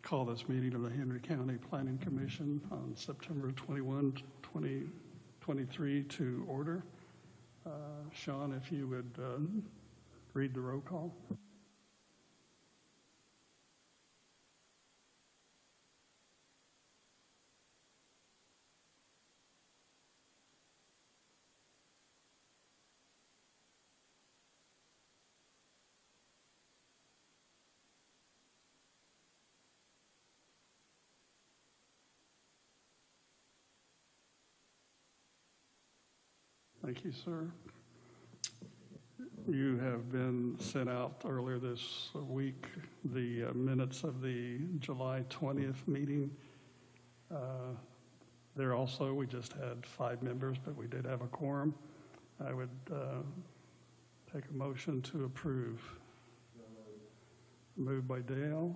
call this meeting of the Henry County Planning Commission on September 21, 2023 to order. Sean, if you would read the roll call. Thank you, sir. You have been sent out earlier this week the minutes of the July 20th meeting. There also, we just had 5 members, but we did have a quorum. I would take a motion to approve. Moved by Dale.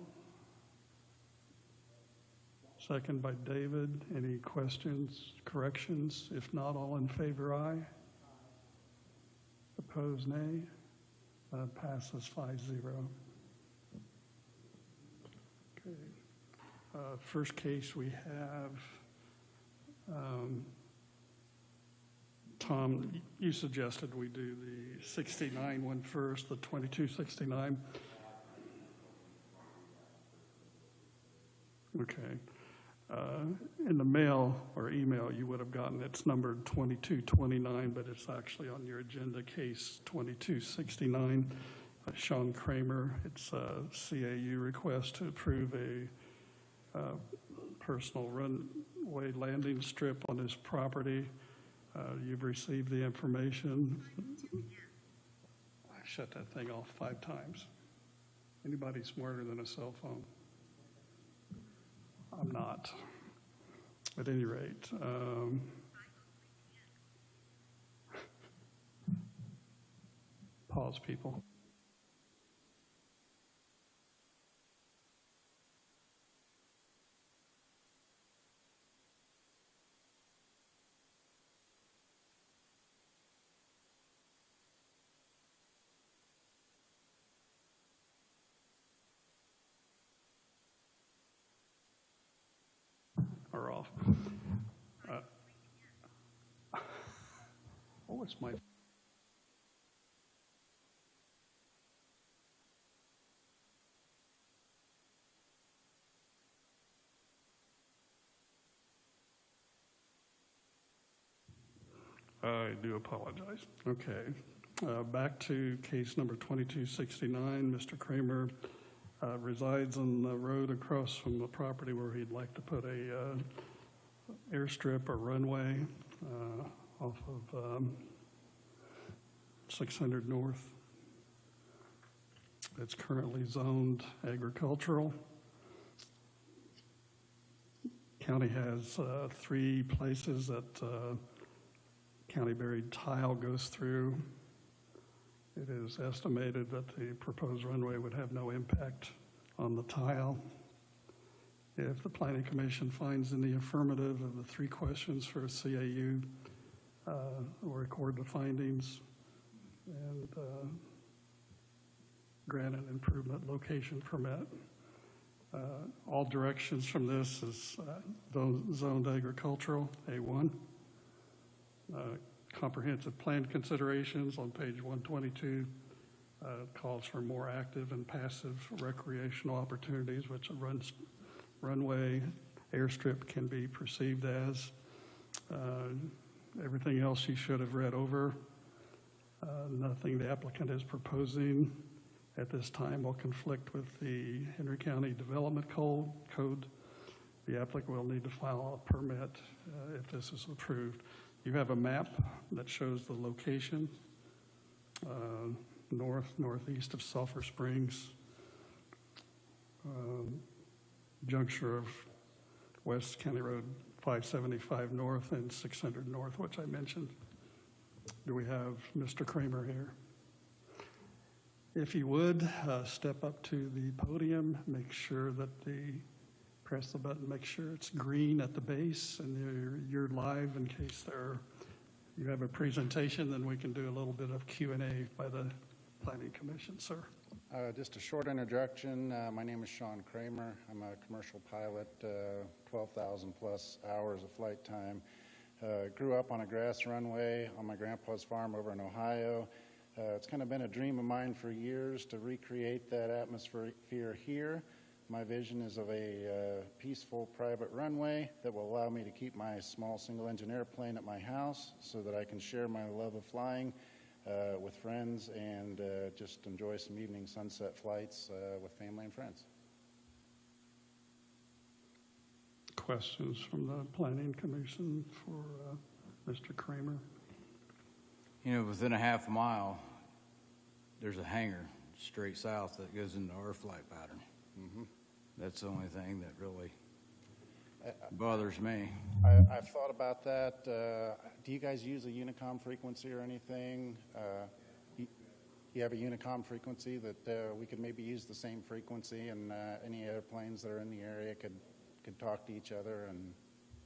Second by David. Any questions, corrections? If not, all in favor, aye. Opposed, nay. Passes 5-0. Okay. First case we have, Tom, you suggested we do the 69 one first, the 2269. Okay. In the mail or email you would have gotten, it's numbered 2229, but it's actually on your agenda, case 2269. Sean Kramer, it's a CAU request to approve a personal runway landing strip on his property. You've received the information. I shut that thing off 5 times. Anybody smarter than a cell phone? I'm not. At any rate, pause, people. Are off. Oh, it's my. I do apologize. Okay. Back to case number 2269. Mr. Kramer resides on the road across from the property where he'd like to put a airstrip or runway off of 600 North. It's currently zoned agricultural. County has 3 places that county buried tile goes through. It is estimated that the proposed runway would have no impact on the tile. If the Planning Commission finds in the affirmative of the 3 questions for a CAU, we'll record the findings and grant an improvement location permit. All directions from this is zoned agricultural, A1. Comprehensive plan considerations on page 122 calls for more active and passive recreational opportunities, which a runway airstrip can be perceived as. Everything else you should have read over. Nothing the applicant is proposing at this time will conflict with the Henry County Development Code. The applicant will need to file a permit if this is approved. You have a map that shows the location, northeast of Sulphur Springs, juncture of West County Road 575 North and 600 North, which I mentioned. Do we have Mr. Kramer here? If you would, step up to the podium, make sure that press the button, make sure it's green at the base, and you're live in case you have a presentation, then we can do a little bit of Q&A by the Planning Commission, sir. Just a short introduction. My name is Sean Kramer. I'm a commercial pilot, 12,000 plus hours of flight time. Grew up on a grass runway on my grandpa's farm over in Ohio. It's kind of been a dream of mine for years to recreate that atmosphere here. My vision is of a peaceful private runway that will allow me to keep my small single-engine airplane at my house so that I can share my love of flying with friends and just enjoy some evening sunset flights with family and friends. Questions from the Planning Commission for Mr. Kramer? You know, within a half a mile, there's a hangar straight south that goes into our flight pattern. Mm-hmm. That's the only thing that really bothers me. I've thought about that. Do you guys use a Unicom frequency or anything? You have a Unicom frequency that we could maybe use the same frequency, and any airplanes that are in the area could talk to each other. And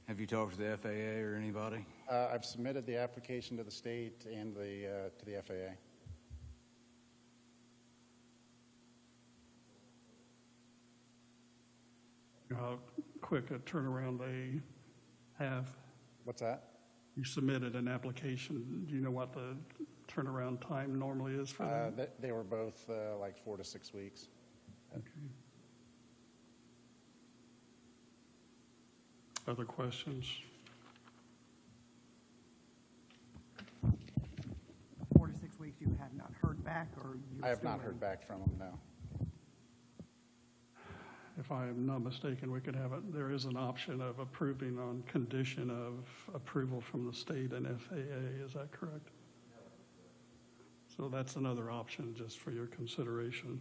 Have you talked to the FAA or anybody? I've submitted the application to the state and to the FAA. How quick a turnaround they have? What's that? You submitted an application. Do you know what the turnaround time normally is for them? They were both like 4 to 6 weeks. Okay. Other questions? 4 to 6 weeks you have not heard back, or you? I have not heard back from them, no. If I am not mistaken, we could have it, there is an option of approving on condition of approval from the state and FAA, is that correct? So that's another option just for your consideration.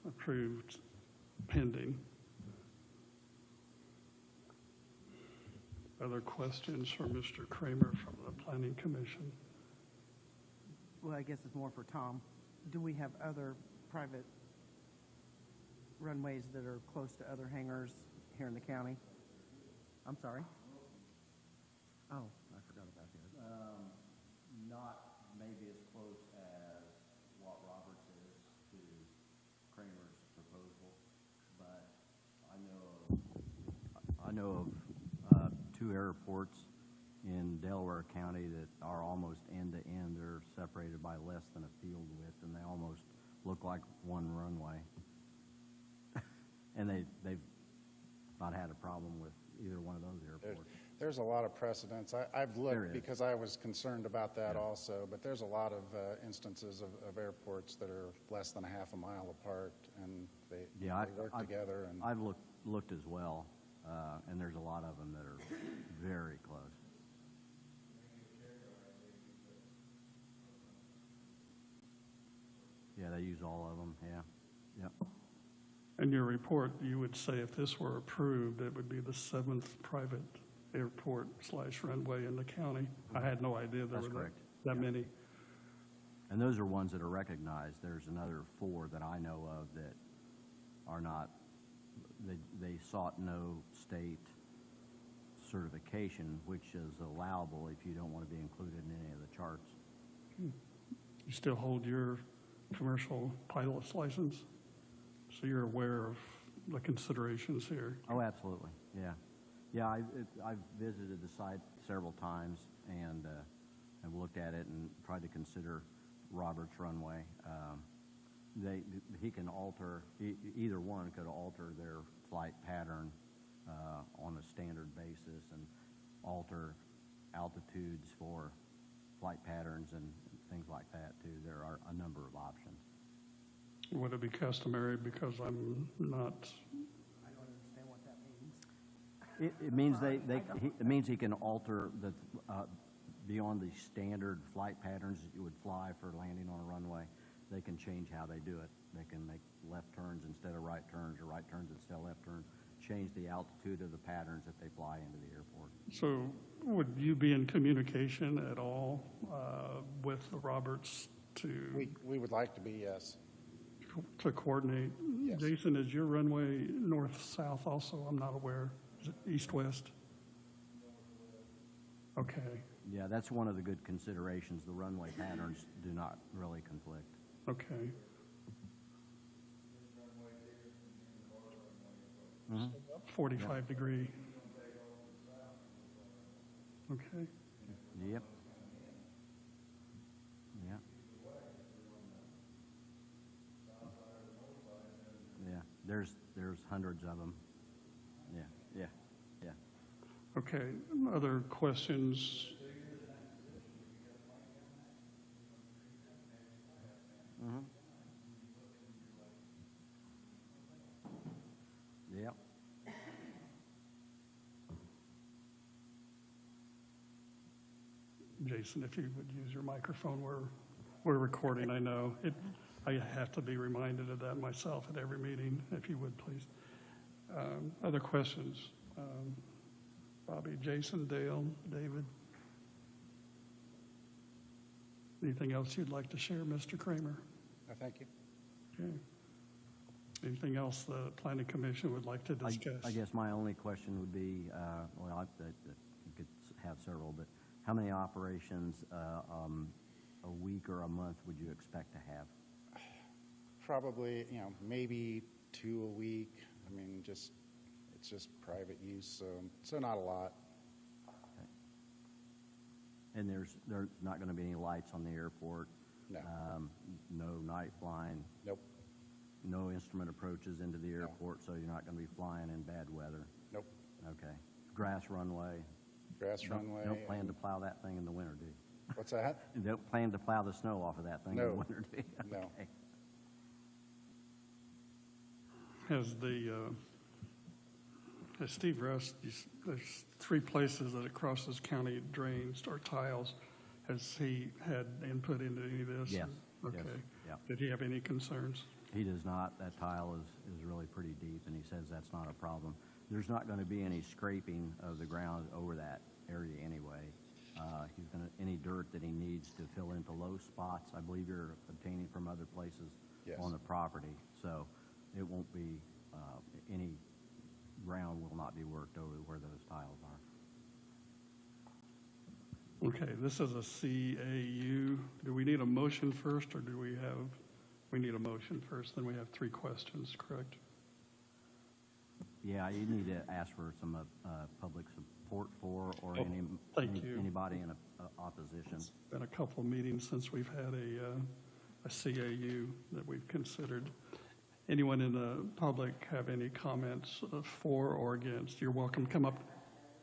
Approved pending. Other questions for Mr. Kramer from the Planning Commission? Well, I guess it's more for Tom. Do we have other private runways that are close to other hangars here in the county? I'm sorry? Oh, I forgot about that. Not maybe as close as what Roberts is to Kramer's proposal, but I know of 2 airports in Delaware County that are almost end to end. They're separated by less than a field width, and they almost look like one runway. And they've not had a problem with either one of those airports. There's a lot of precedents. I've looked because I was concerned about that also, but there's a lot of instances of airports that are less than a half a mile apart, and they work together. And I've looked as well, and there's a lot of them that are very close. Yeah, they use all of them, yeah. Yep. In your report, you would say if this were approved, it would be the 7th private airport / runway in the county. I had no idea there That's were correct. that many. And those are ones that are recognized. There's another 4 that I know of that are not, they sought no state certification, which is allowable if you don't want to be included in any of the charts. You still hold your commercial pilot's license? So you're aware of the considerations here? Oh, absolutely, yeah. Yeah, I've visited the site several times and have looked at it and tried to consider Roberts Runway. He can alter, either one could alter their flight pattern on a standard basis and alter altitudes for flight patterns and things like that too. There are a number of options. Would it be customary, because I'm not, I don't understand what that means. It means it means he can alter the beyond the standard flight patterns that you would fly for landing on a runway. They can change how they do it. They can make left turns instead of right turns, or right turns instead of left turns. Change the altitude of the patterns that they fly into the airport. so would you be in communication at all with the Roberts to we would like to be, yes. coordinate? Yes. Jason, is your runway north-south also? I'm not aware. Is it east-west? Okay, Yeah, that's one of the good considerations. The runway patterns do not really conflict. okay. 45-degree. Okay. Yep. Yeah. Yeah, there's hundreds of them. Yeah, yeah, yeah. Okay, other questions? Yep. Jason, if you would use your microphone, we're recording, I know. I have to be reminded of that myself at every meeting, if you would, please. Other questions? Bobby, Jason, Dale, David? Anything else you'd like to share, Mr. Kramer? Thank you. Okay. Anything else the planning commission would like to discuss? I guess my only question would be, that you could have several, but how many operations a week or a month would you expect to have? Probably, maybe 2 a week. I mean, it's just private use, so not a lot. And there's not going to be any lights on the airport? No. No night flying? Nope. No instrument approaches into the airport, so you're not going to be flying in bad weather? Nope. Okay. Grass runway? Grass runway. Don't plan to plow that thing in the winter, do you? What's that? You don't plan to plow the snow off of that thing in No. the winter, do you? No. Okay. Has Steve Russ, there's 3 places that it crosses county drains or tiles. Has he had input into any of this? Yes, Okay. yes, yeah. Did he have any concerns? He does not. That tile is really pretty deep, and he says that's not a problem. There's not going to be any scraping of the ground over that area anyway. He's going to, any dirt that he needs to fill into low spots, I believe you're obtaining from other places Yes. on the property. So it won't be, any ground will not be worked over where those tiles are. Okay, this is a CAU. Do we need a motion first, or do we need a motion first, then we have 3 questions, correct? Yeah, you need to ask for some public support for, or thank you. anybody in opposition. It's been a couple of meetings since we've had a CAU that we've considered. Anyone in the public have any comments for or against? You're welcome. Come up.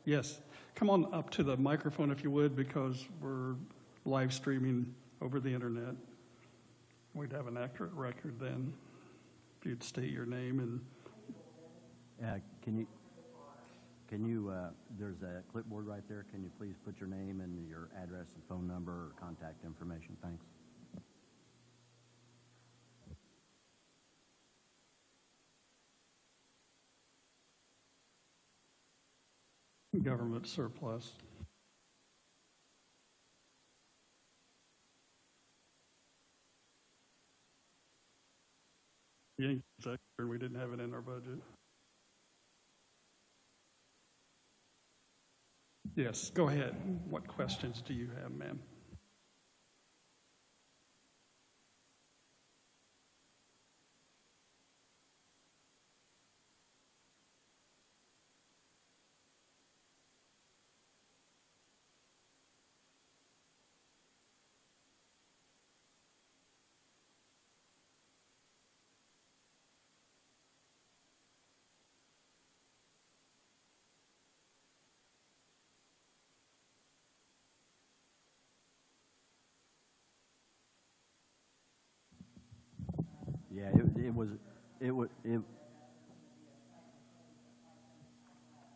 Yes, come on up to the microphone if you would, because we're live streaming over the internet. We'd have an accurate record then if you'd state your name and. Can you, there's a clipboard right there. Can you please put your name and your address and phone number or contact information? Thanks. Government surplus. Yankees, we didn't have it in our budget. Yes, go ahead. What questions do you have, ma'am?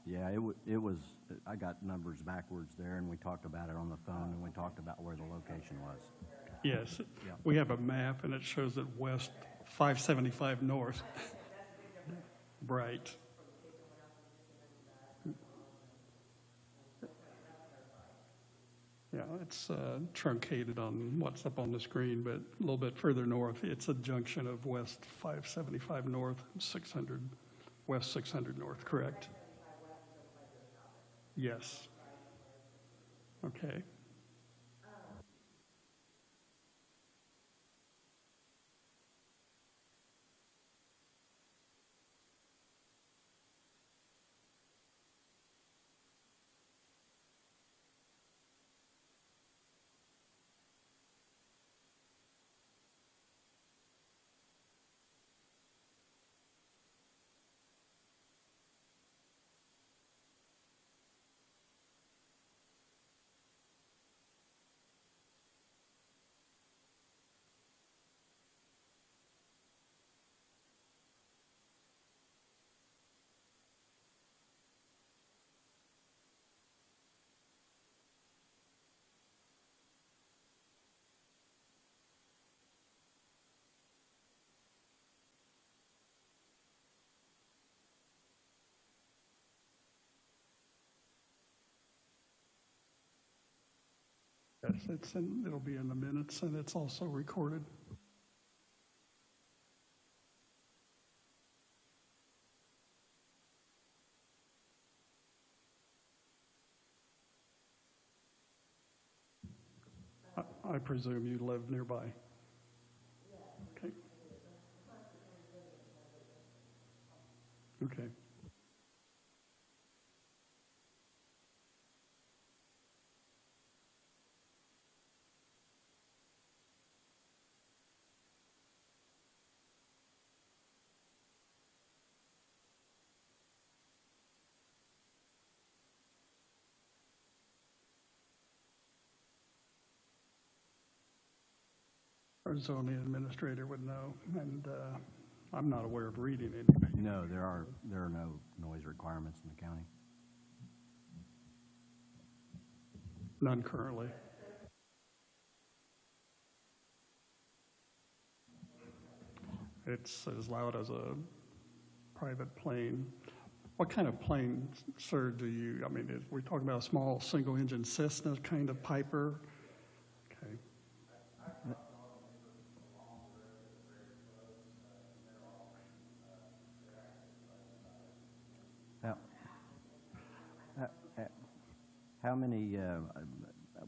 Yeah, it was, I got numbers backwards there, and we talked about it on the phone, and we talked about where the location was. Yes, Yeah. we have a map, and it shows it west 575 north. Right. Yeah, it's truncated on what's up on the screen, but a little bit further north, it's a junction of west 575 north, 600, west 600 north, correct? Yes. Okay. Yes, it'll be in the minutes, and it's also recorded. I presume you live nearby? Okay. Okay. Our zoning administrator would know, and I'm not aware of reading anything. No, there are no noise requirements in the county. None currently. It's as loud as a private plane. What kind of plane, sir, do you, I mean, we're talking about a small single-engine Cessna kind of Piper? Okay. How, how many,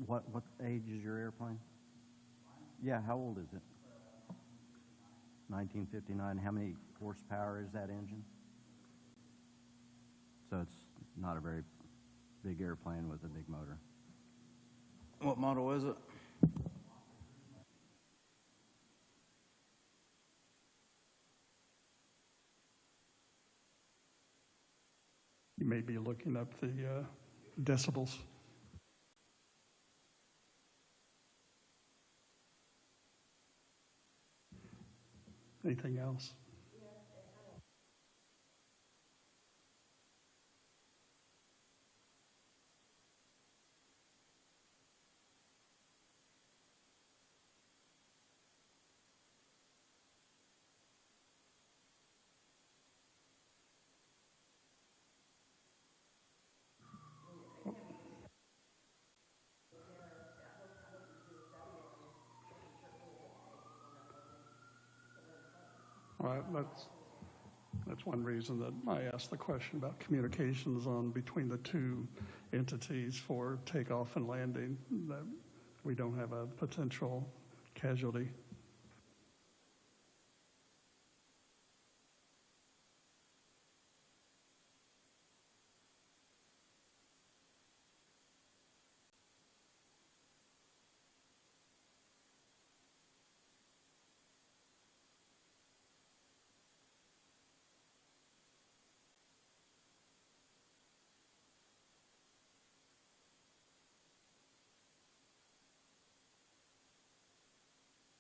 what age is your airplane? Yeah, how old is it? 1959. How many horsepower is that engine? So it's not a very big airplane with a big motor. What model is it? You may be looking up the decibels. Anything else? All right, that's one reason that I asked the question about communications on between the two entities for takeoff and landing, that we don't have a potential casualty.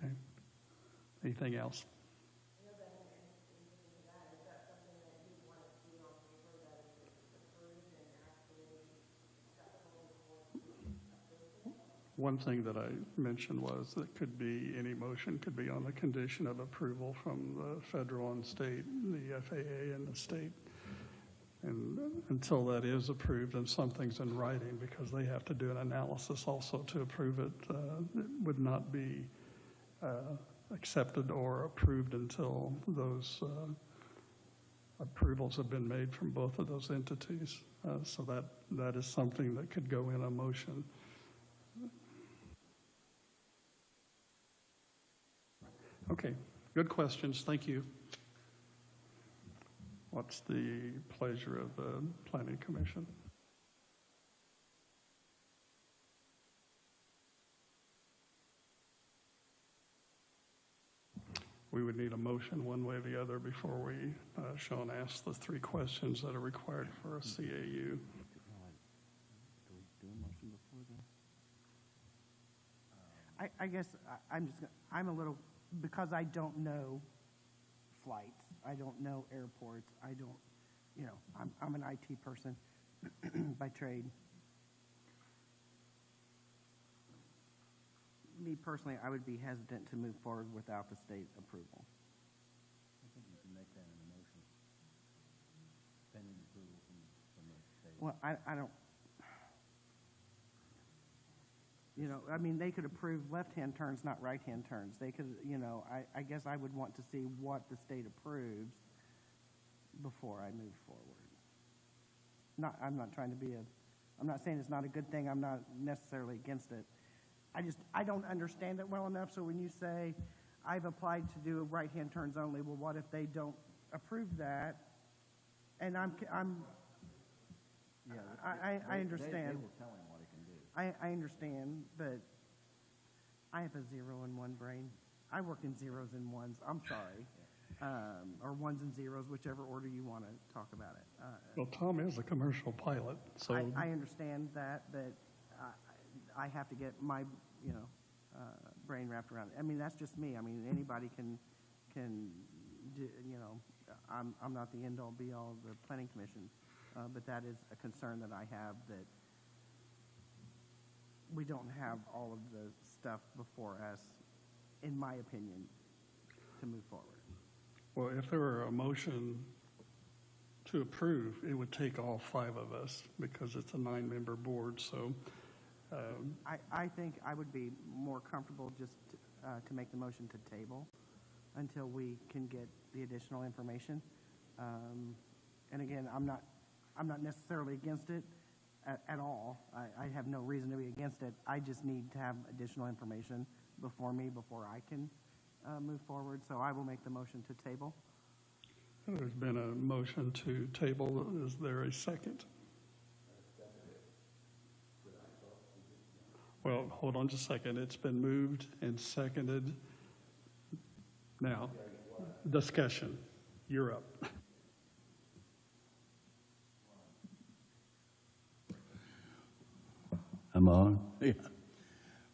Okay. Anything else? One thing that I mentioned was that could be, any motion could be on the condition of approval from the federal and state, the FAA and the state. And until that is approved and something's in writing, because they have to do an analysis also to approve it, it would not be accepted or approved until those approvals have been made from both of those entities. So that is something that could go in a motion. Okay, good questions. Thank you. What's the pleasure of the Planning Commission? We would need a motion one way or the other before we, Sean, ask the three questions that are required for a CAU. I guess I'm a little, because I don't know flights, I don't know airports, I don't, I'm an IT person by trade. Me personally, I would be hesitant to move forward without the state approval. I think you can make that in a motion, pending approval from the state. Well, I don't, You know, I mean, they could approve left-hand turns, not right-hand turns. They could, you know, I guess I would want to see what the state approves before I move forward. I'm not trying to be I'm not saying it's not a good thing. I'm not necessarily against it. I don't understand it well enough, so when you say, I've applied to do right-hand turns only, well, what if they don't approve that? And I understand. They will tell him what he can do. I understand, but I have a 0 and 1 brain. I work in zeros and ones. I'm sorry. Or ones and zeros, whichever order you want to talk about it. Well, Tom is a commercial pilot, so I understand that, but I have to get my, you know, brain wrapped around it. I mean, that's just me. I mean, anybody can do, you know, I'm not the end-all, be-all of the planning commission, but that is a concern that I have, that we don't have all of the stuff before us, in my opinion, to move forward. well, if there were a motion to approve, it would take all 5 of us because it's a 9-member board, so I think I would be more comfortable just to make the motion to table until we can get the additional information. And again, I'm not necessarily against it at all. I have no reason to be against it. I just need to have additional information before I can move forward. So I will make the motion to table. there's been a motion to table. Is there a second? Well, hold on just a second. It's been moved and seconded. Now, discussion. You're up. I'm on? Yeah.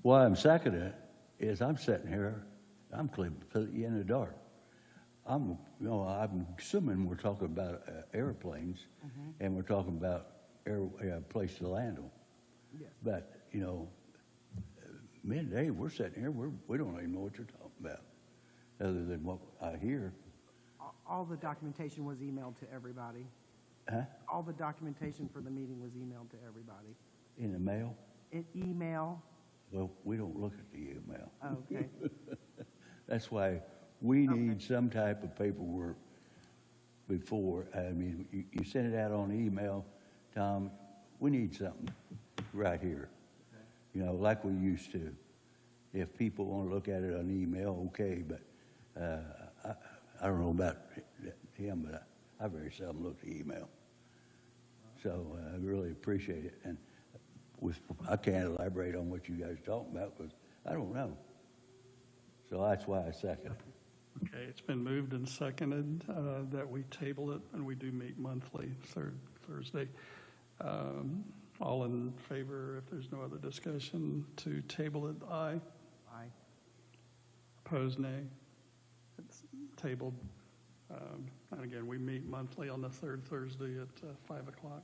Why I'm seconding it is I'm sitting here, I'm completely in the dark. I'm assuming we're talking about airplanes, and we're talking about place to land them. Yes. But, you know, me and Dave, we're sitting here, we don't even know what you're talking about, other than what I hear. All the documentation was emailed to everybody. Huh? All the documentation for the meeting was emailed to everybody. In the mail? An email, Well, we don't look at the email. okay. That's why we need some type of paperwork before, I mean, you send it out on email, Tom, we need something right here. You know, like we used to. If people want to look at it on email, okay, but I don't know about him, but I very seldom look at email. So I really appreciate it. And I can't elaborate on what you guys are talking about because I don't know. So that's why I second it. Okay, it's been moved and seconded that we table it, and we do meet monthly, third Thursday. All in favor, if there's no other discussion, to table it, aye. Aye. Opposed, nay. It's tabled. And again, we meet monthly on the third Thursday at 5 o'clock.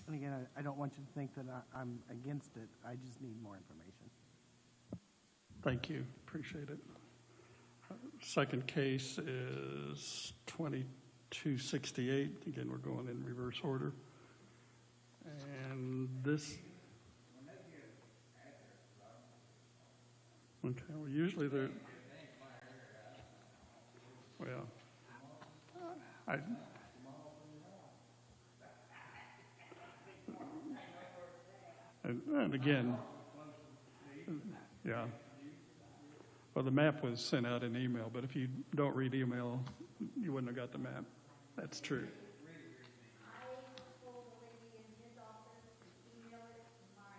And again, I don't want you to think that I'm against it. I just need more information. Thank you, appreciate it. Second case is 2268. Again, we're going in reverse order. And this... Okay, well, usually they're... Well, and again, yeah. Well, the map was sent out in email, but if you don't read email, you wouldn't have got the map. That's true. I told the lady in his office to email it to my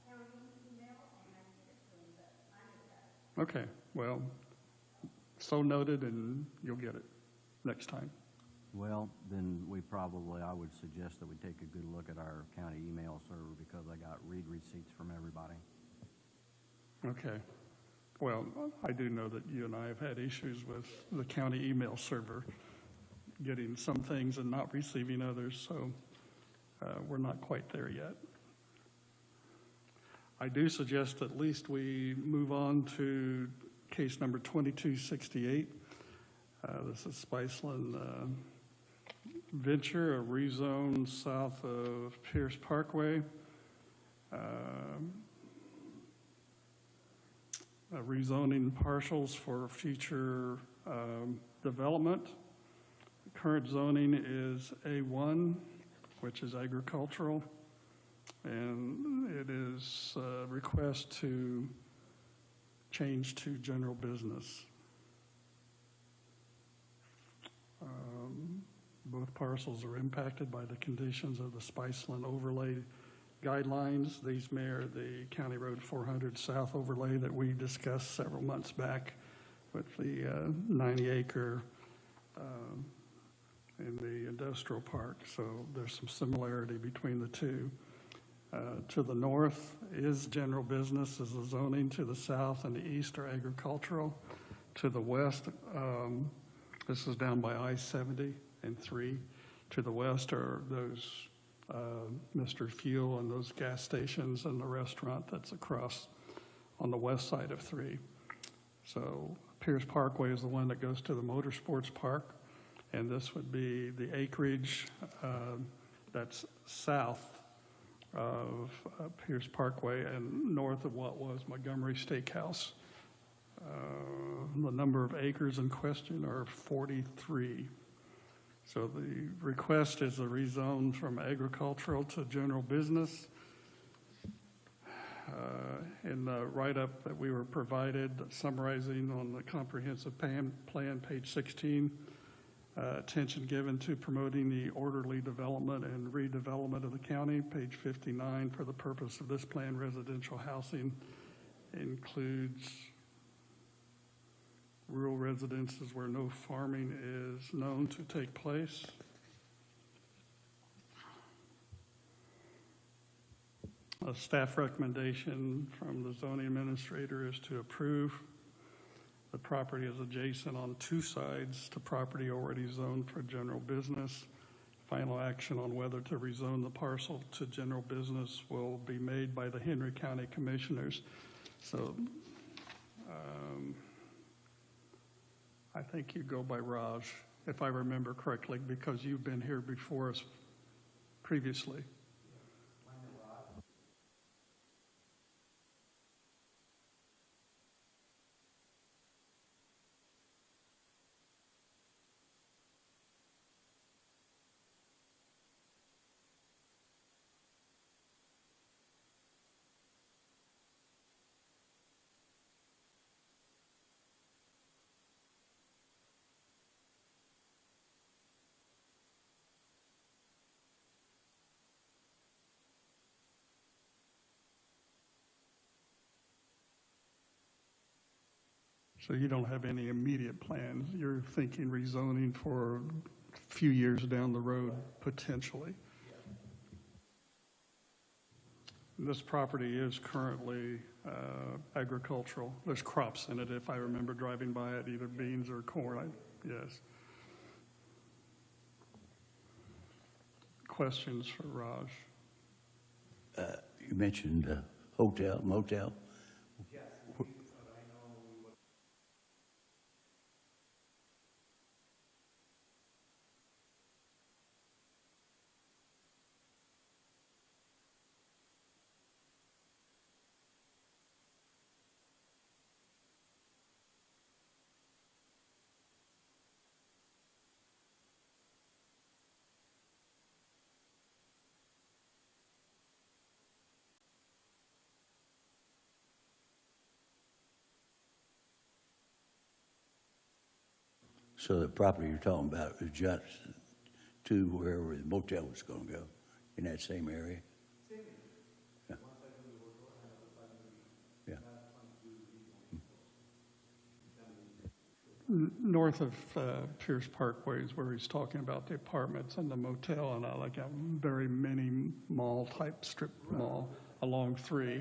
county email, and I sent it to him, but I knew that. Okay, well, so noted, and you'll get it next time. Well, then I would suggest that we take a good look at our county email server because I got read receipts from everybody. Okay. Well, I do know that you and I have had issues with the county email server, getting some things and not receiving others, so we're not quite there yet. I do suggest at least we move on to case number 2268. This is Spiceland Venture, a rezone south of Pierce Parkway. rezoning parcels for future development. Current zoning is A1, which is agricultural, and it is a request to change to general business. Both parcels are impacted by the conditions of the Spiceland overlay guidelines. These mirror the County Road 400 South overlay that we discussed several months back with the 90-acre in the industrial park. So there's some similarity between the two. To the north is general business as the zoning. To the south and the east are agricultural. To the west, this is down by I-70 and 3. To the west are those Mr. Fuel and those gas stations and the restaurant that's across on the west side of 3. So Pierce Parkway is the one that goes to the Motorsports Park, and this would be the acreage that's south of Pierce Parkway and north of what was Montgomery Steakhouse. The number of acres in question are 43. So the request is a rezone from agricultural to general business. In the write-up that we were provided summarizing on the comprehensive plan, page 16, attention given to promoting the orderly development and redevelopment of the county. Page 59, for the purpose of this plan, residential housing includes rural residences where no farming is known to take place. A staff recommendation from the zoning administrator is to approve. The property is adjacent on 2 sides to property already zoned for general business. Final action on whether to rezone the parcel to general business will be made by the Henry County Commissioners. So I think you go by Raj, if I remember correctly, because you've been here before us previously. So you don't have any immediate plans. You're thinking rezoning for a few years down the road, potentially. This property is currently agricultural. There's crops in it, if I remember driving by it, either beans or corn. Yes. Questions for Raj? You mentioned hotel, motel. So the property you're talking about is just to wherever the motel was going to go, in that same area? Yeah. Yeah. North of Pierce Parkway is where he's talking about the apartments and the motel, and like a very mini mall type strip mall along 3.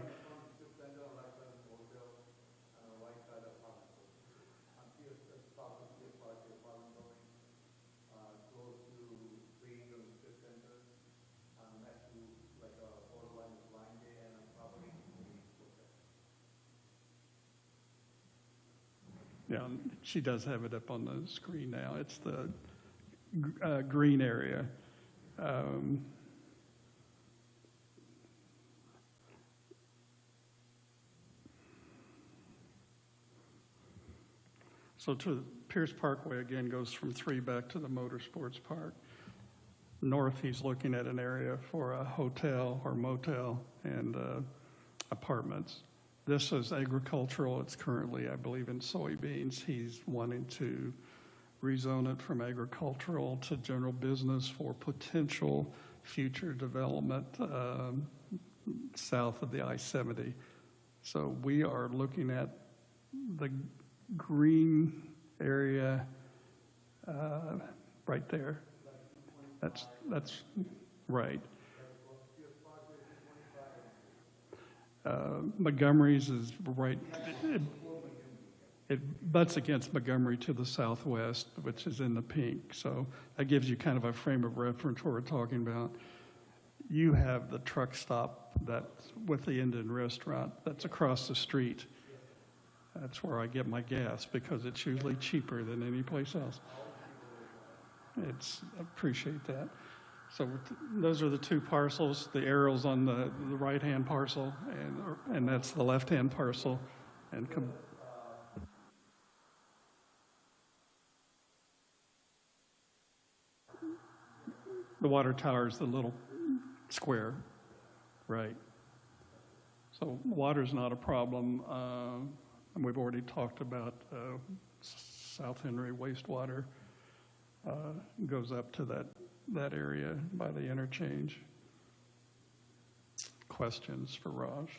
Yeah, she does have it up on the screen now. It's the green area. So to Pierce Parkway, again, goes from 3 back to the Motorsports Park. North, he's looking at an area for a hotel or motel and apartments. This is agricultural. It's currently, I believe, in soybeans. He's wanting to rezone it from agricultural to general business for potential future development south of the I-70. So we are looking at the green area right there. That's right. Montgomery's is right. It butts against Montgomery to the southwest, which is in the pink. So that gives you kind of a frame of reference what we're talking about. You have the truck stop that's with the Indian restaurant that's across the street. That's where I get my gas because it's usually cheaper than any place else. Appreciate that. So those are the two parcels, the arrows on the right-hand parcel, and that's the left-hand parcel. And the water tower is the little square, right? So water's not a problem. And we've already talked about South Henry wastewater goes up to that area by the interchange. Questions for Raj?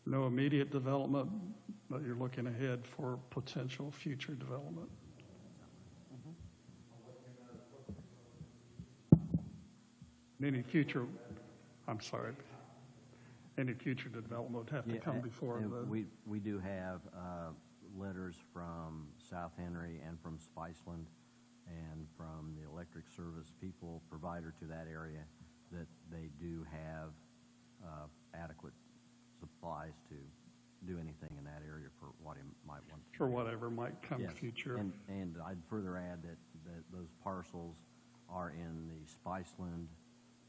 No immediate development, but you're looking ahead for potential future development. Any future, I'm sorry, any future development would have to come before and the... We do have letters from South Henry and from Spiceland and from the electric service people, provider to that area, that they do have adequate supplies to do anything in that area for what he might want to For do. whatever might come Yes, future. and I'd further add that those parcels are in the Spiceland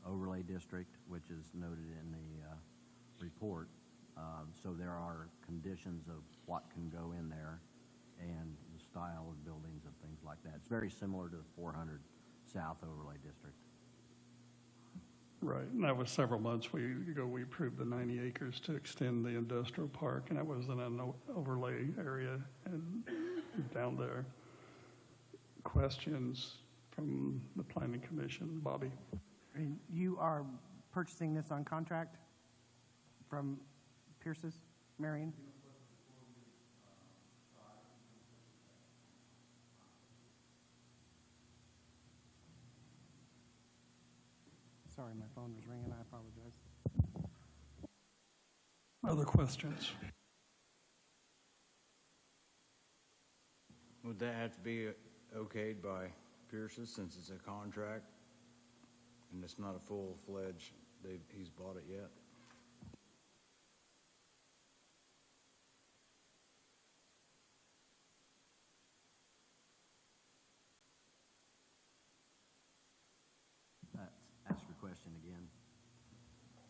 overlay district, which is noted in the report. So there are conditions of what can go in there and the style of buildings and things like that. It's very similar to the 400 South overlay district. Right, and that was several months ago, we approved the 90 acres to extend the industrial park, and that was in an overlay area and down there. Questions from the Planning Commission? Bobby? And you are purchasing this on contract from Pierce's, Marion? Sorry, my phone was ringing. I apologize. Other questions? Would that have to be okayed by Pierce's since it's a contract and it's not a full-fledged, he's bought it yet? Ask your question again.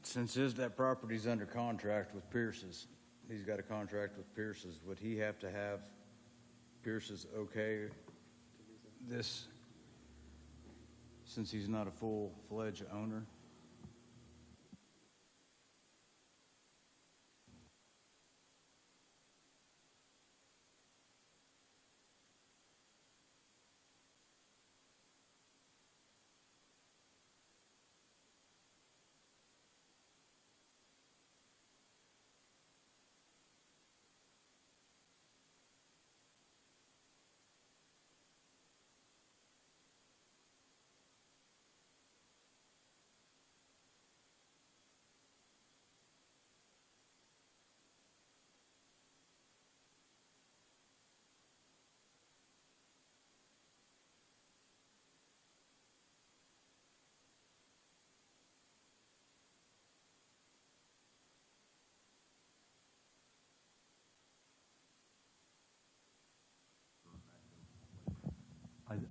Since that property's under contract with Pierce's, he's got a contract with Pierce's, would he have to have Pierce's okay this, since he's not a full-fledged owner?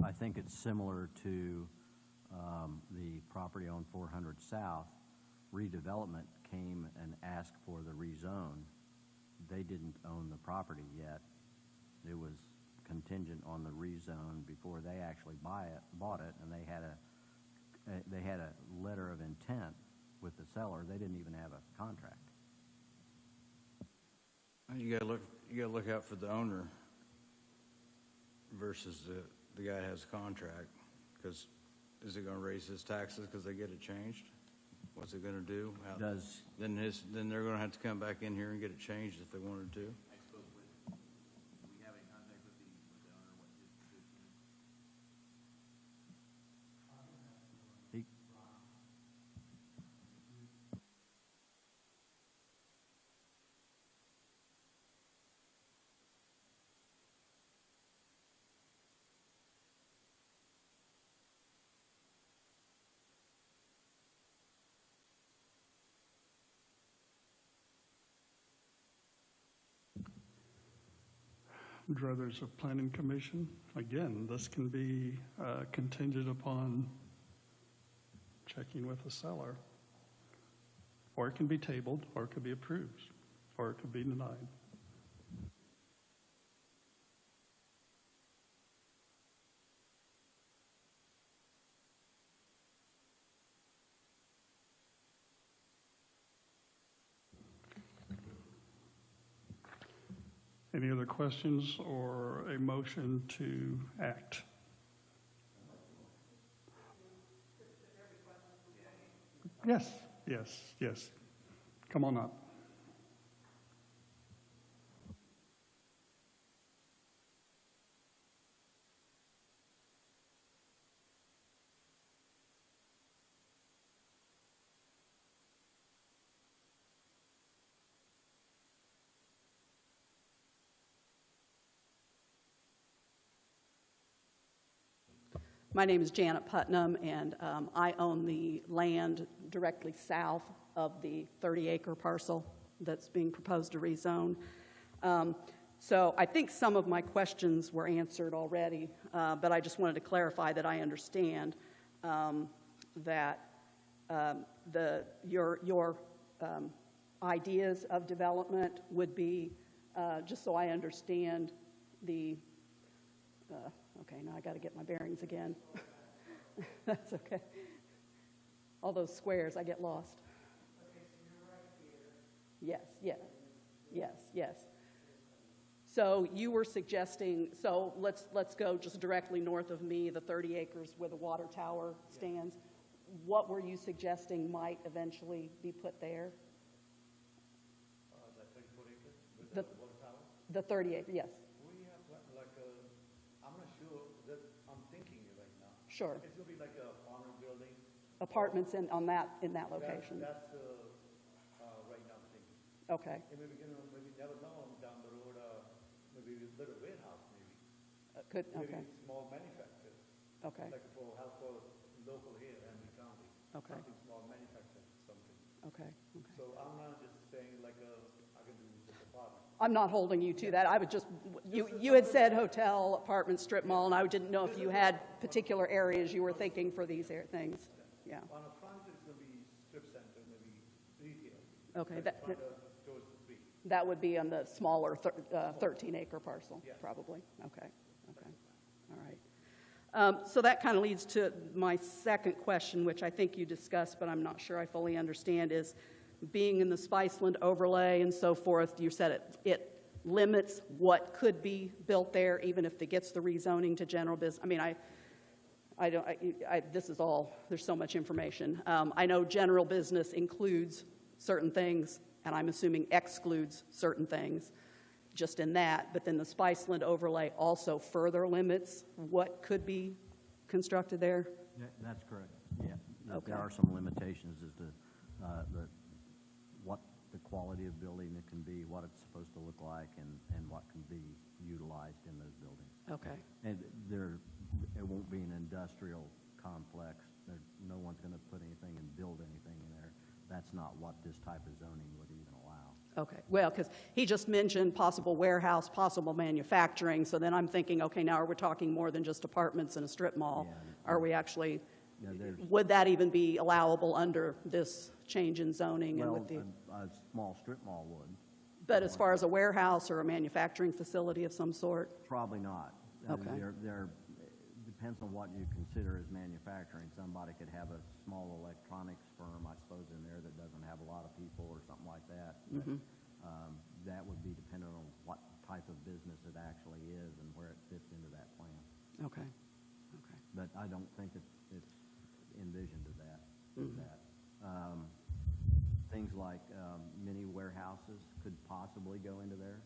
I think it's similar to the property on 400 South. Redevelopment came and asked for the rezone they didn't own the property yet. It was contingent on the rezone before they actually bought it, and they had a letter of intent with the seller. They didn't even have a contract. You gotta look out for the owner versus the guy that has a contract, because is it gonna raise his taxes because they get it changed? What's it gonna do? Then they're gonna have to come back in here and get it changed if they wanted to. He- Druthers of Planning Commission. Again, this can be contingent upon checking with the seller. Or it can be tabled, or it could be approved, or it could be denied. Any other questions or a motion to act? Yes, yes, yes. Come on up. My name is Janet Putnam, and I own the land directly south of the 30-acre parcel that's being proposed to rezone. So I think some of my questions were answered already, but I just wanted to clarify that I understand that your ideas of development would be, just so I understand the okay, now I got to get my bearings again. That's okay. All those squares, I get lost. Okay, so you're right here. Yes. So you were suggesting, so let's go just directly north of me, the 30 acres where the water tower stands. What were you suggesting might eventually be put there? The 34 acres with the water tower? The 30 acres, yes. We have like a, I'm not sure that I'm thinking right now. Sure. It's going to be like a apartment building. Apartments in that location. That's right now I'm thinking. Okay. And maybe, maybe never know down the road, maybe a little warehouse maybe. Good, Maybe okay. small manufacturer. Okay. Like for help for local here, Henry County. Okay. Something small manufacturer, something. Okay. So I'm not just saying like I can do this apartment. I'm not holding you to that. I would just, you had said hotel, apartment, strip mall, and I didn't know if you had particular areas you were thinking for these things. Yeah. On the front, it's going to be strip center, maybe retail. Okay. Like front of towards the street. That would be on the smaller 13-acre parcel, probably. Okay. All right. So that kind of leads to my second question, which I think you discussed, but I'm not sure I fully understand, is being in the Spiceland overlay and so forth, you said it limits what could be built there, even if it gets the rezoning to general business. I mean, this is all, there's so much information. I know general business includes certain things, and I'm assuming excludes certain things just in that, but then the Spiceland overlay also further limits what could be constructed there? Yeah, that's correct, yeah. Okay. There are some limitations as to what the quality of building it can be, what it's supposed to look like, and what can be utilized in those buildings. Okay. And it won't be an industrial complex. No one's going to put anything and build anything in there. That's not what this type of zoning would even allow. Okay, well, because he just mentioned possible warehouse, possible manufacturing, so then I'm thinking, okay, now we're talking more than just apartments and a strip mall. Yeah. Are we actually, Yeah, would that even be allowable under this change in zoning? And well, with the, a small strip mall would. But as far as a warehouse or a manufacturing facility of some sort? Probably not. Okay. Depends on what you consider as manufacturing. Somebody could have a small electronics firm, I suppose, in there that doesn't have a lot of people or something like that. But, that would be dependent on what type of business it actually is and where it fits into that plan. Okay, okay. But I don't think it's envisioned to that. Things like mini warehouses could possibly go into there.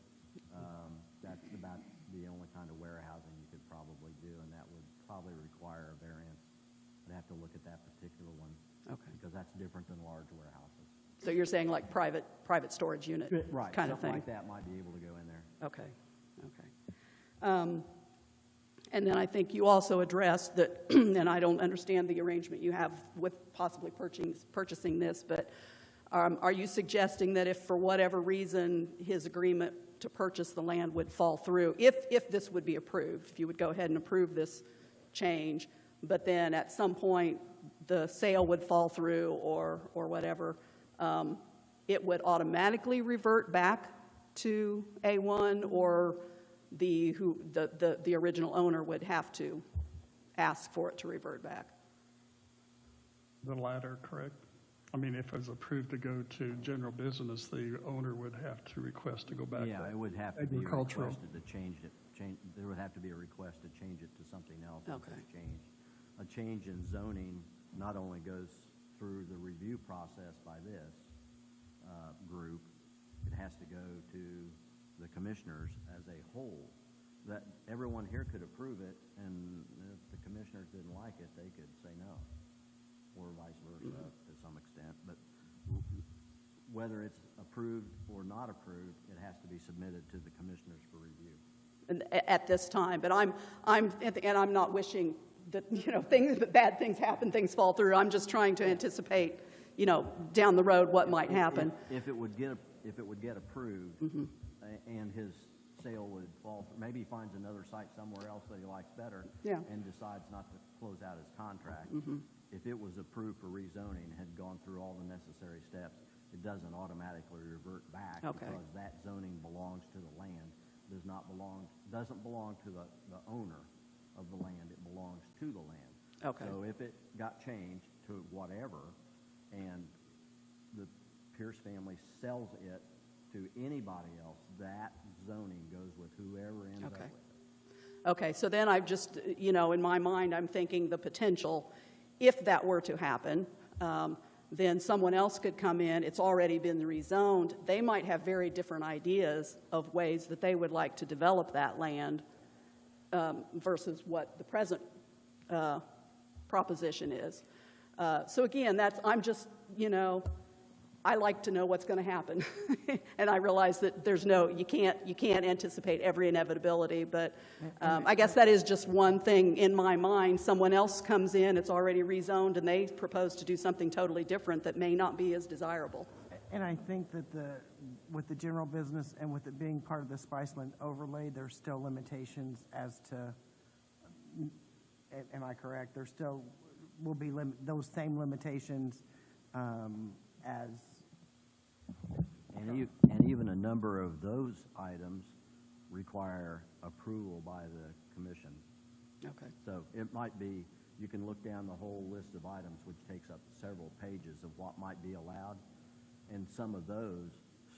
That's about the only kind of warehousing you could probably do, and that would probably require a variance. I'd have to look at that particular one. Okay. Because that's different than large warehouses. So you're saying like private storage unit Right. kind of Something thing? like that might be able to go in there. Okay, okay. And then I think you also addressed that, and I don't understand the arrangement you have with possibly purchasing this, but are you suggesting that if for whatever reason his agreement to purchase the land would fall through, if this would be approved, if you would go ahead and approve this change, but then at some point the sale would fall through or whatever, it would automatically revert back to A1, or the original owner would have to ask for it to revert back? The latter, correct? I mean, if it was approved to go to general business, the owner would have to request to go back Yeah, to it would have to be agricultural. requested to change it. There would have to be a request to change it to something else. Once Okay. it's changed. A change in zoning not only goes through the review process by this group, it has to go to the commissioners as a whole. That everyone here could approve it, and if the commissioners didn't like it, they could say no, or vice versa to some extent. But whether it's approved or not approved, it has to be submitted to the commissioners for review. And at this time, but I'm not wishing that, bad things happen, things fall through. I'm just trying to anticipate, down the road what might happen. If it would get approved, and his sale would fall, maybe he finds another site somewhere else that he likes better, Yeah. and decides not to close out his contract. If it was approved for rezoning, had gone through all the necessary steps, it doesn't automatically revert back. Okay. Because that zoning belongs to the land, doesn't belong to the owner of the land, it belongs to the land. Okay. So if it got changed to whatever, and the Pierce family sells it to anybody else, that zoning goes with whoever ends up with Okay. it. Okay, so then I've just, in my mind, I'm thinking the potential, if that were to happen, then someone else could come in, it's already been rezoned, they might have very different ideas of ways that they would like to develop that land versus what the present proposition is. So again, I'm just, I like to know what's going to happen. And I realize that you can't anticipate every inevitability, but I guess that is just one thing in my mind. Someone else comes in, it's already rezoned, and they propose to do something totally different that may not be as desirable. And I think that with the general business and with it being part of the Spiceland overlay, there's still limitations as to, am I correct? There still will be those same limitations as. And even a number of those items require approval by the commission. Okay. So it might be, you can look down the whole list of items, which takes up several pages of what might be allowed, and some of those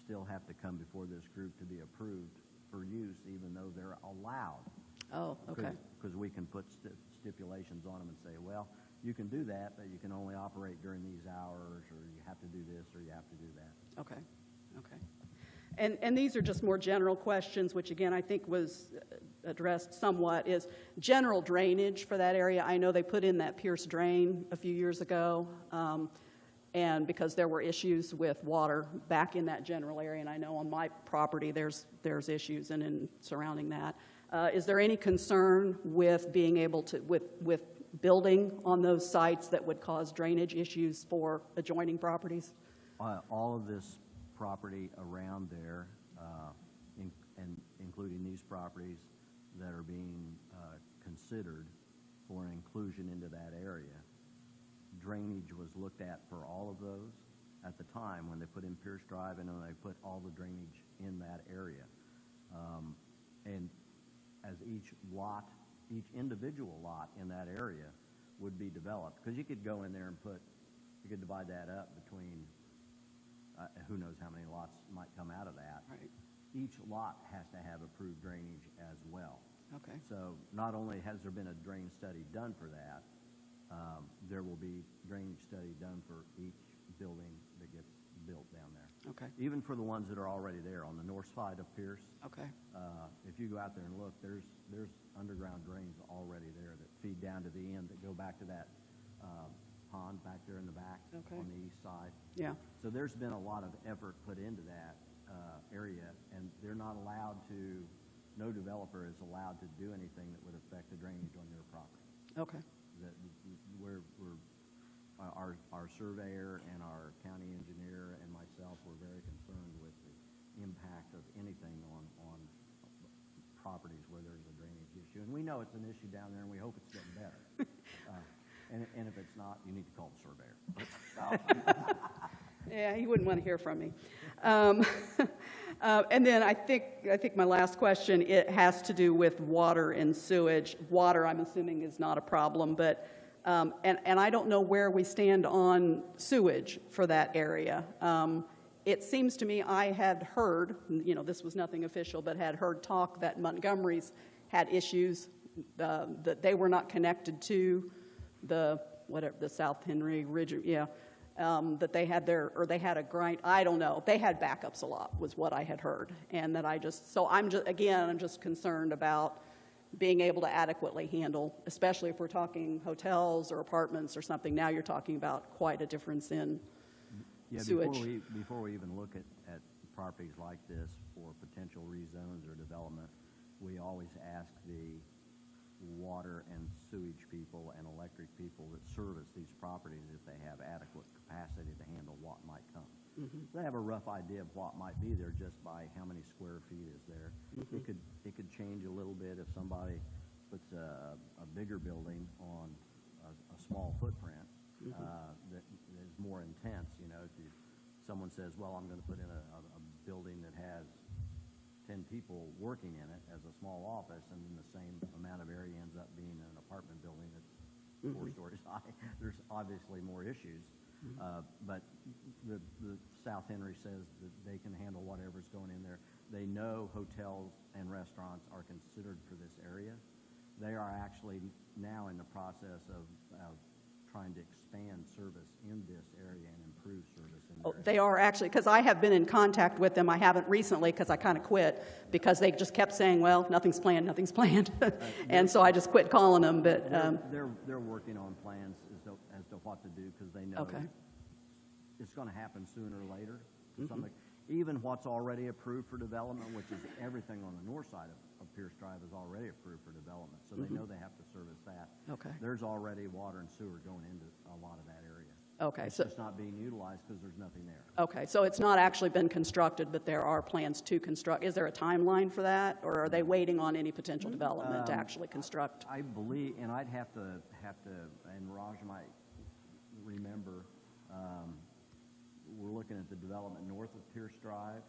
still have to come before this group to be approved for use, even though they're allowed. Oh, okay. Because we can put stipulations on them and say, well, you can do that, but you can only operate during these hours, or you have to do this, or you have to do that. Okay, okay. And these are just more general questions, which again, I think was addressed somewhat, is general drainage for that area. I know they put in that Pierce drain a few years ago, and because there were issues with water back in that general area, and I know on my property there's issues in surrounding that. Is there any concern with being able to, with building on those sites that would cause drainage issues for adjoining properties? All of this property around there, and including these properties that are being considered for an inclusion into that area, drainage was looked at for all of those, at the time when they put in Pierce Drive and then they put all the drainage in that area. And as each individual lot in that area would be developed, because you could go in there and you could divide that up between, who knows how many lots might come out of that. Right. Each lot has to have approved drainage as well. Okay. So not only has there been a drain study done for that, there will be drainage study done for each building that gets built down there. Okay. Even for the ones that are already there on the north side of Pierce. Okay. If you go out there and look, there's underground drains already there that feed down to the end that go back to that pond back there in the back Okay. on the east side. Yeah. So there's been a lot of effort put into that area, and they're not allowed to, no developer is allowed to do anything that would affect the drainage on their property. Okay. That our surveyor and our county engineer and myself were very concerned with the impact of anything on properties where there's a drainage issue. And we know it's an issue down there, and we hope it's getting better. And if it's not, you need to call the surveyor. Yeah, he wouldn't want to hear from me. And then I think my last question, it has to do with water and sewage. Water, I'm assuming, is not a problem, but and I don't know where we stand on sewage for that area. It seems to me I had heard, this was nothing official, but had heard talk that Montgomery's had issues that they were not connected to the South Henry Ridge, that they had they had a grind, I don't know. They had backups a lot, was what I had heard. And that I'm just concerned about being able to adequately handle, especially if we're talking hotels or apartments or something. Now you're talking about quite a difference in sewage. Before we even look at properties like this for potential rezones or development, we always ask the water and sewage people and electric people that service these properties if they have adequate capacity to handle what might come. Mm-hmm. They have a rough idea of what might be there just by how many square feet is there. Mm-hmm. It could change a little bit if somebody puts a bigger building on a small footprint that is more intense. If someone says, well, I'm going to put in a building that has 10 people working in it as a small office, and then the same amount of area ends up being an apartment building that's 4 stories high. There's obviously more issues, but the South Henry says that they can handle whatever's going in there. They know hotels and restaurants are considered for this area. They are actually now in the process of trying to expand service in this area and improve service in the area. They are actually, because I have been in contact with them. I haven't recently because I kind of quit because they just kept saying, well, nothing's planned. And so I just quit calling them. But they're working on plans as to what to do because they know it's going to happen sooner or later. Even what's already approved for development, which is everything on the north side of Pierce Drive, is already approved for development. So they know they have to service that. Okay. There's already water and sewer going into a lot of that area. Okay, It's so just not being utilized because there's nothing there. okay, so it's not actually been constructed, but there are plans to construct. Is there a timeline for that, or are they waiting on any potential development to actually construct? I believe, and I'd have to, and Raj might remember, we're looking at the development north of Pierce Drive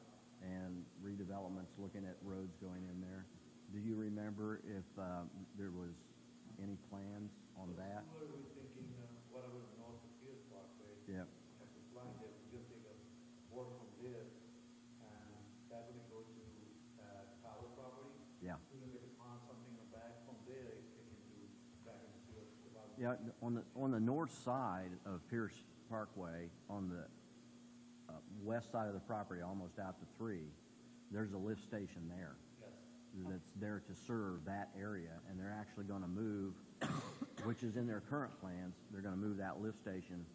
and redevelopments looking at roads going in there. Do you remember if there was any plans on that? We were thinking, whatever the north of Pierce Parkway. Yeah. As a plan, they would just take a board from there, and that would go to Tower property. Yeah. Even if they found something in the back from there, they can do back into the development. Yeah, on the north side of Pierce Parkway, on the west side of the property, almost out to 3, there's a lift station there. Yes. That's there to serve that area, and they're actually going to move, which is in their current plans, they're going to move that lift station,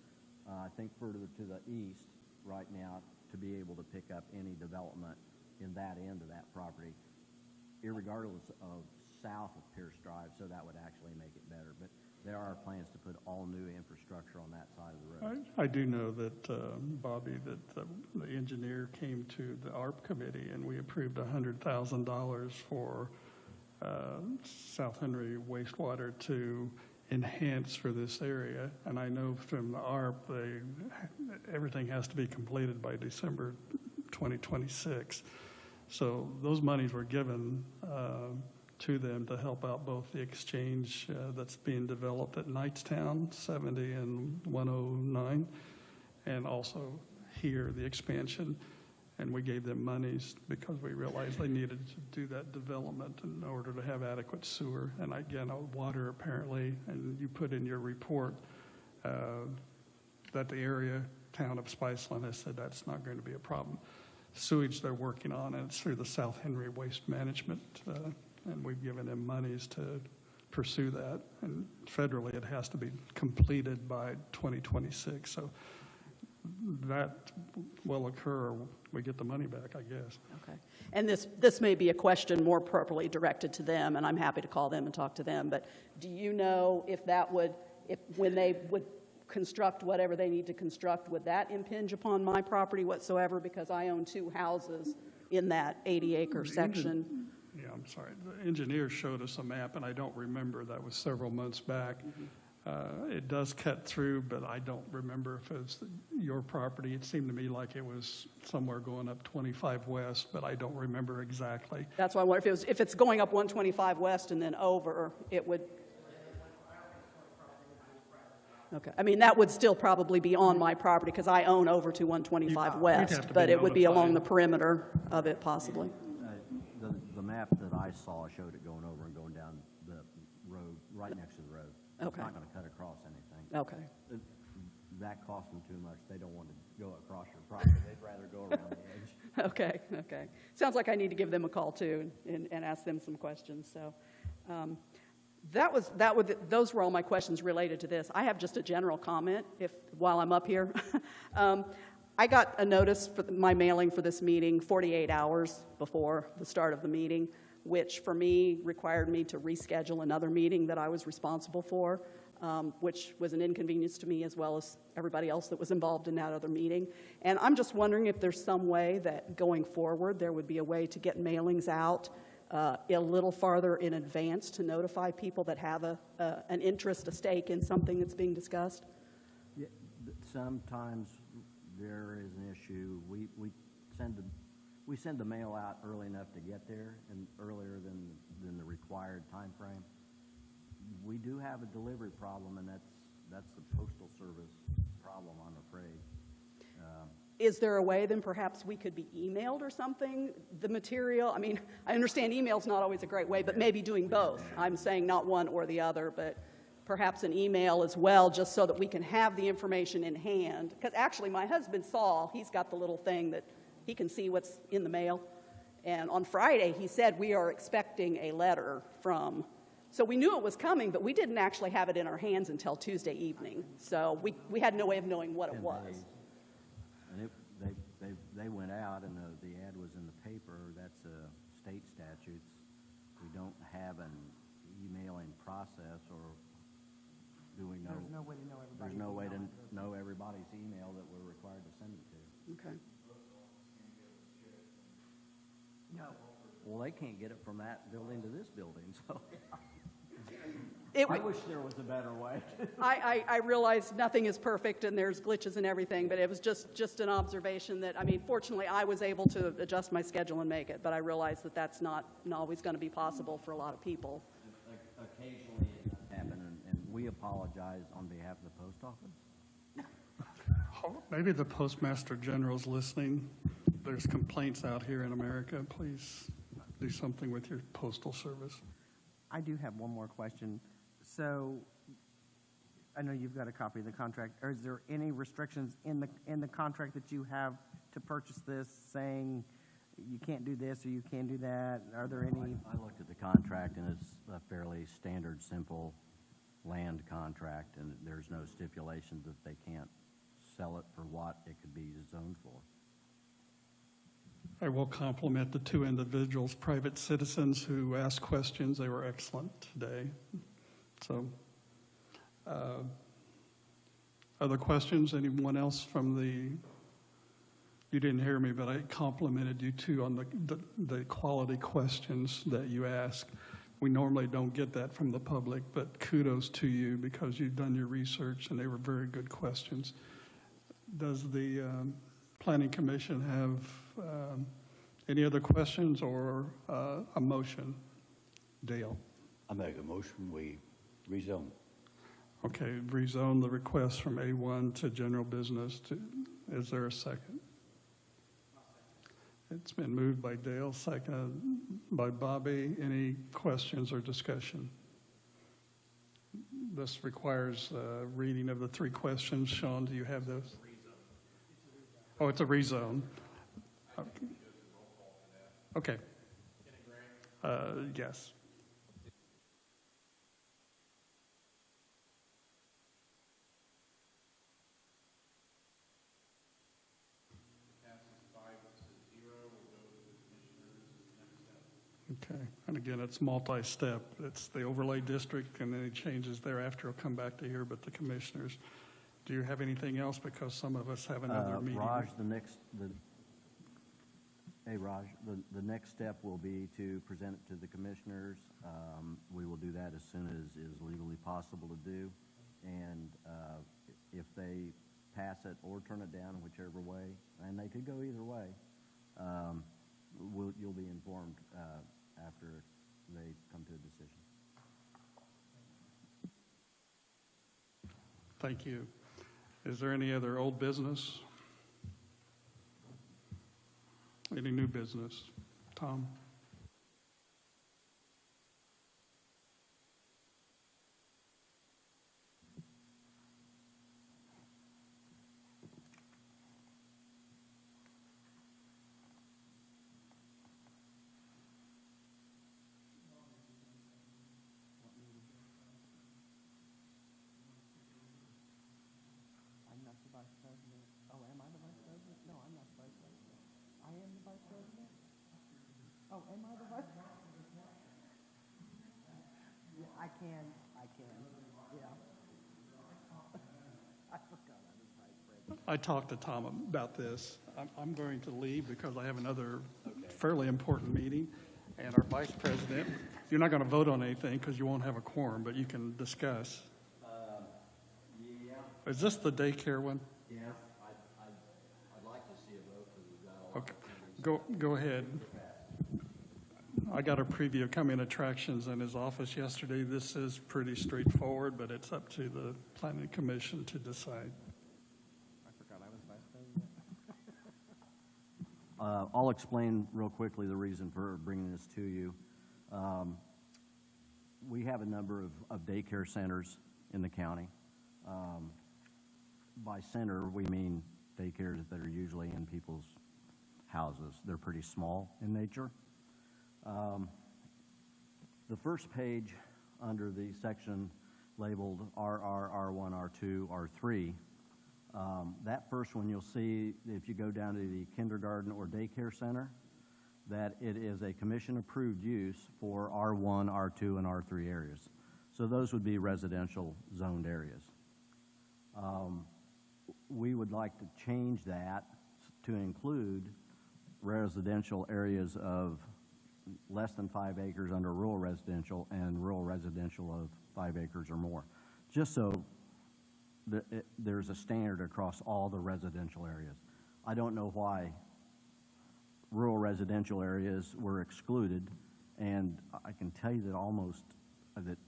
I think further to the east right now to be able to pick up any development in that end of that property, irregardless of south of Pierce Drive, so that would actually make it better. But there are plans to put all new infrastructure on that side of the road. I do know that, Bobby, that the engineer came to the ARP committee and we approved $100,000 for South Henry wastewater to enhance for this area. And I know from the ARP, everything has to be completed by December 2026. So those monies were given to them to help out both the exchange that's being developed at Knightstown, 70 and 109, and also here, the expansion. And we gave them monies because we realized they needed to do that development in order to have adequate sewer. And again, water apparently, and you put in your report that the area, town of Spiceland has said that's not going to be a problem. Sewage they're working on, and it's through the South Henry Waste Management, and we've given them monies to pursue that. And federally, it has to be completed by 2026. So that will occur, or we get the money back, I guess. Okay. And this may be a question more appropriately directed to them, and I'm happy to call them and talk to them, but do you know if that would, when they would construct whatever they need to construct, would that impinge upon my property whatsoever? Because I own 2 houses in that 80-acre section. Yeah, I'm sorry. The engineer showed us a map, and I don't remember. That was several months back. It does cut through, but I don't remember if it's your property. It seemed to me like it was somewhere going up 25 west, but I don't remember exactly. That's why I wonder if it's going up 125 west and then over, it would. Okay. I mean, that would still probably be on my property because I own over to 125 west, but it would be along the perimeter of it possibly. The map that I saw showed it going over and going down the road, right next to the road. It's Okay. not going to cut across anything. Okay. That costs them too much. They don't want to go across your property. They'd rather go around the edge. Okay, okay. Sounds like I need to give them a call too and ask them some questions. So those were all my questions related to this. I have just a general comment while I'm up here. I got a notice for my mailing for this meeting 48 hours before the start of the meeting, which for me required me to reschedule another meeting that I was responsible for, which was an inconvenience to me as well as everybody else that was involved in that other meeting. And I'm just wondering if there's some way that going forward there would be a way to get mailings out a little farther in advance to notify people that have an interest, a stake in something that's being discussed? Yeah, sometimes there is an issue. We send the mail out early enough to get there and earlier than the required time frame. We do have a delivery problem, and that's the Postal Service problem, I'm afraid. Is there a way then perhaps we could be emailed or something, the material? I mean, I understand email's not always a great way, but maybe doing both. I'm saying not one or the other, but perhaps an email as well, just so that we can have the information in hand. Because actually my husband Saul, he's got the little thing that he can see what's in the mail. And on Friday he said we are expecting a letter from, so we knew it was coming, but we didn't actually have it in our hands until Tuesday evening. So we had no way of knowing what it was. And they went out, and the ad was in the paper. That's state statutes. We don't have an emailing process, or do we know? There's no way to know everybody's There's no way to email address. know everybody's email that we're required to send it to. Okay. No. Well, they can't get it from that building to this building, so I wish there was a better way. I realize nothing is perfect and there's glitches and everything, but it was just an observation that, I mean, fortunately I was able to adjust my schedule and make it, but I realize that that's not always going to be possible for a lot of people. Occasionally it does happen, and we apologize on behalf of the post office. Maybe the Postmaster General's listening. There's complaints out here in America. Please do something with your postal service. I do have one more question. So I know you've got a copy of the contract. Is there any restrictions in the contract that you have to purchase this, saying you can't do this or you can't do that? Are there any? I looked at the contract, and it's a fairly standard, simple land contract, and there's no stipulations that they can't sell it for what it could be zoned for. I will compliment the 2 individuals, private citizens, who asked questions. They were excellent today. So, other questions? Anyone else from the, you didn't hear me, but I complimented you too on the quality questions that you ask. We normally don't get that from the public, but kudos to you because you've done your research and they were very good questions. Does the Planning Commission have any other questions or a motion? Dale? I make a motion, we rezone. Okay, rezone the request from A1 to general business. Is there a second? It's been moved by Dale, seconded by Bobby. Any questions or discussion? This requires reading of the three questions. Sean, do you have those? Oh, it's a rezone. Okay. Yes. Okay, and again, it's multi-step. It's the overlay district, and any changes thereafter will come back to here, but the commissioners. Do you have anything else? Because some of us have another meeting. Raj, hey, Raj, the next step will be to present it to the commissioners. We will do that as soon as is legally possible to do. And if they pass it or turn it down, whichever way, and they could go either way, you'll be informed after they come to a decision. Thank you. Is there any other old business? Any new business? Tom? I'm not the vice president. Oh, am I the vice president? No, I'm not the vice president. I am the vice president? Oh, am I the vice president? Yeah, I can, yeah. I forgot I was vice president. I talked to Tom about this. I'm going to leave because I have another fairly important meeting. And our vice president, you're not going to vote on anything because you won't have a quorum, but you can discuss. Yeah. Is this the daycare one? Yes. I'd like to see a vote because we've got a lot. Okay, go ahead. I got a preview of coming attractions in his office yesterday. This is pretty straightforward, but it's up to the Planning Commission to decide. I forgot I was vice president. I'll explain real quickly the reason for bringing this to you. We have a number of daycare centers in the county. By center, we mean daycares that are usually in people's houses. They're pretty small in nature. The first page under the section labeled RR, R1, R2, R3, that first one you'll see if you go down to the kindergarten or daycare center, that it is a commission-approved use for R1, R2, and R3 areas. So those would be residential zoned areas. We would like to change that to include residential areas of less than 5 acres under rural residential and rural residential of 5 acres or more, just so there's a standard across all the residential areas. I don't know why rural residential areas were excluded, and I can tell you that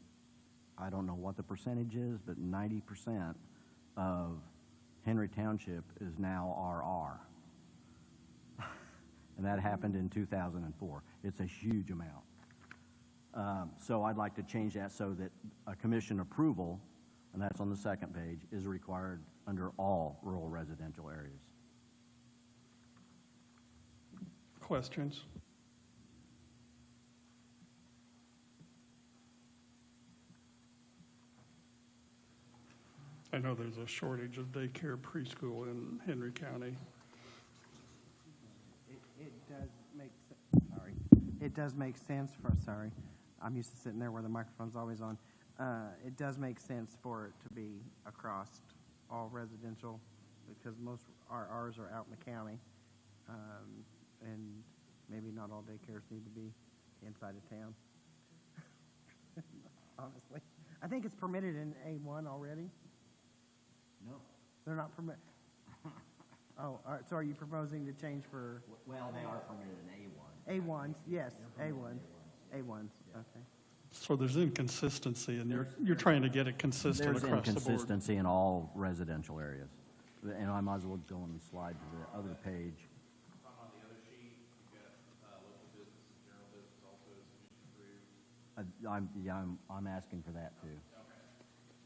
I don't know what the percentage is, but 90% of Henry Township is now RR. And that happened in 2004. It's a huge amount. So I'd like to change that so that a commission approval, and that's on the second page, is required under all rural residential areas. Questions? I know there's a shortage of daycare preschool in Henry County. It does make sense for, sorry, I'm used to sitting there where the microphone's always on. It does make sense for it to be across all residential because most RRs are out in the county. And maybe not all daycares need to be inside of town. Honestly. I think it's permitted in A1 already. No. They're not permitted. Oh, all right, so are you proposing to change for Well, they are permitted in A1. A1s? Yes, A1s, A1s, okay. So there's inconsistency, and you're trying to get it consistent There's across the board. inconsistency in all residential areas. And I might as well go and slide to the other page. On the other sheet, you've got local business and general business also as commission approved. I'm asking for that too.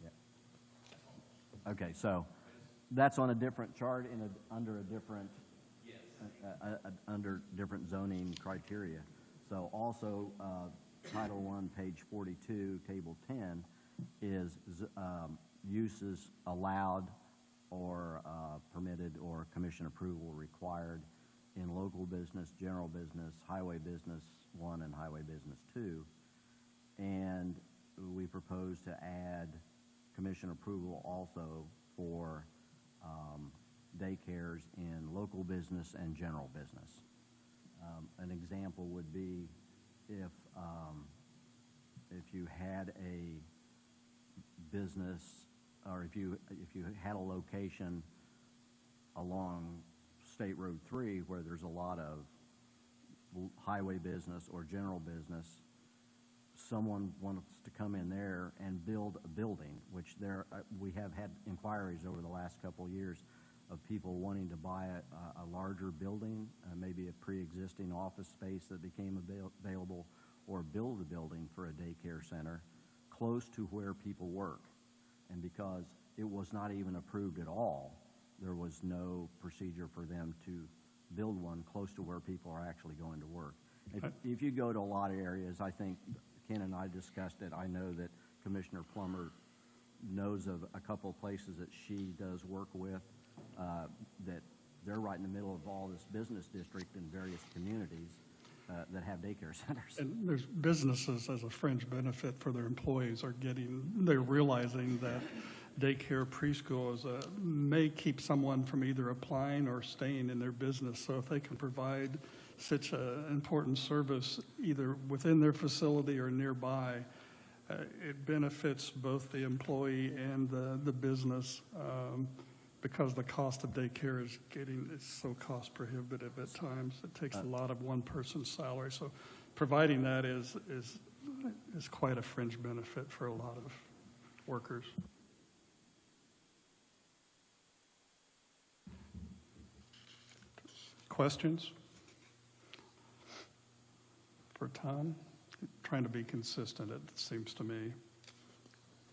Yeah. Okay, so that's on a different chart under a different, under different zoning criteria. So also, Title I, page 42, Table 10, is uses allowed or permitted or commission approval required in local business, general business, highway business 1 and highway business 2. And we propose to add commission approval also for daycares in local business and general business. An example would be if you had a business, or if you had a location along State Road 3 where there's a lot of highway business or general business, someone wants to come in there and build a building, which we have had inquiries over the last couple of years of people wanting to buy a larger building, maybe a pre-existing office space that became available, or build a building for a daycare center close to where people work. And because it was not even approved at all, there was no procedure for them to build one close to where people are actually going to work. If you go to a lot of areas, I think Ken and I discussed it. I know that Commissioner Plummer knows of a couple of places that she does work with, that they're right in the middle of all this business district in various communities that have daycare centers. And there's businesses as a fringe benefit for their employees they're realizing that daycare preschool may keep someone from either applying or staying in their business. So if they can provide such an important service either within their facility or nearby, it benefits both the employee and the business, because the cost of daycare is so cost prohibitive at times. It takes a lot of one person's salary. So providing that is quite a fringe benefit for a lot of workers. Questions for Tom? Trying to be consistent, it seems to me,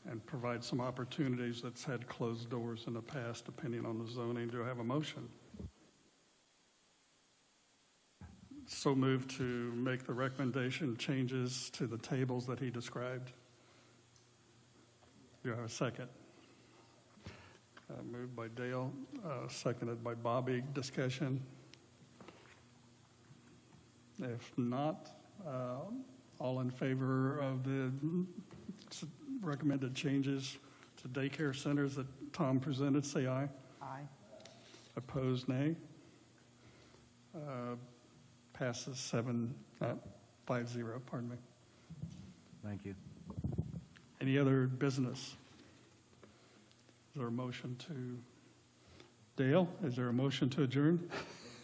and provide some opportunities that's had closed doors in the past, depending on the zoning. Do I have a motion? So moved to make the recommendation changes to the tables that he described. Do I have a second? Moved by Dale, seconded by Bobby. Discussion? If not, all in favor of the recommended changes to daycare centers that Tom presented, say aye. Aye. Opposed, nay. Passes 5-0, pardon me. Thank you. Any other business? Is there a motion to, Dale, is there a motion to adjourn?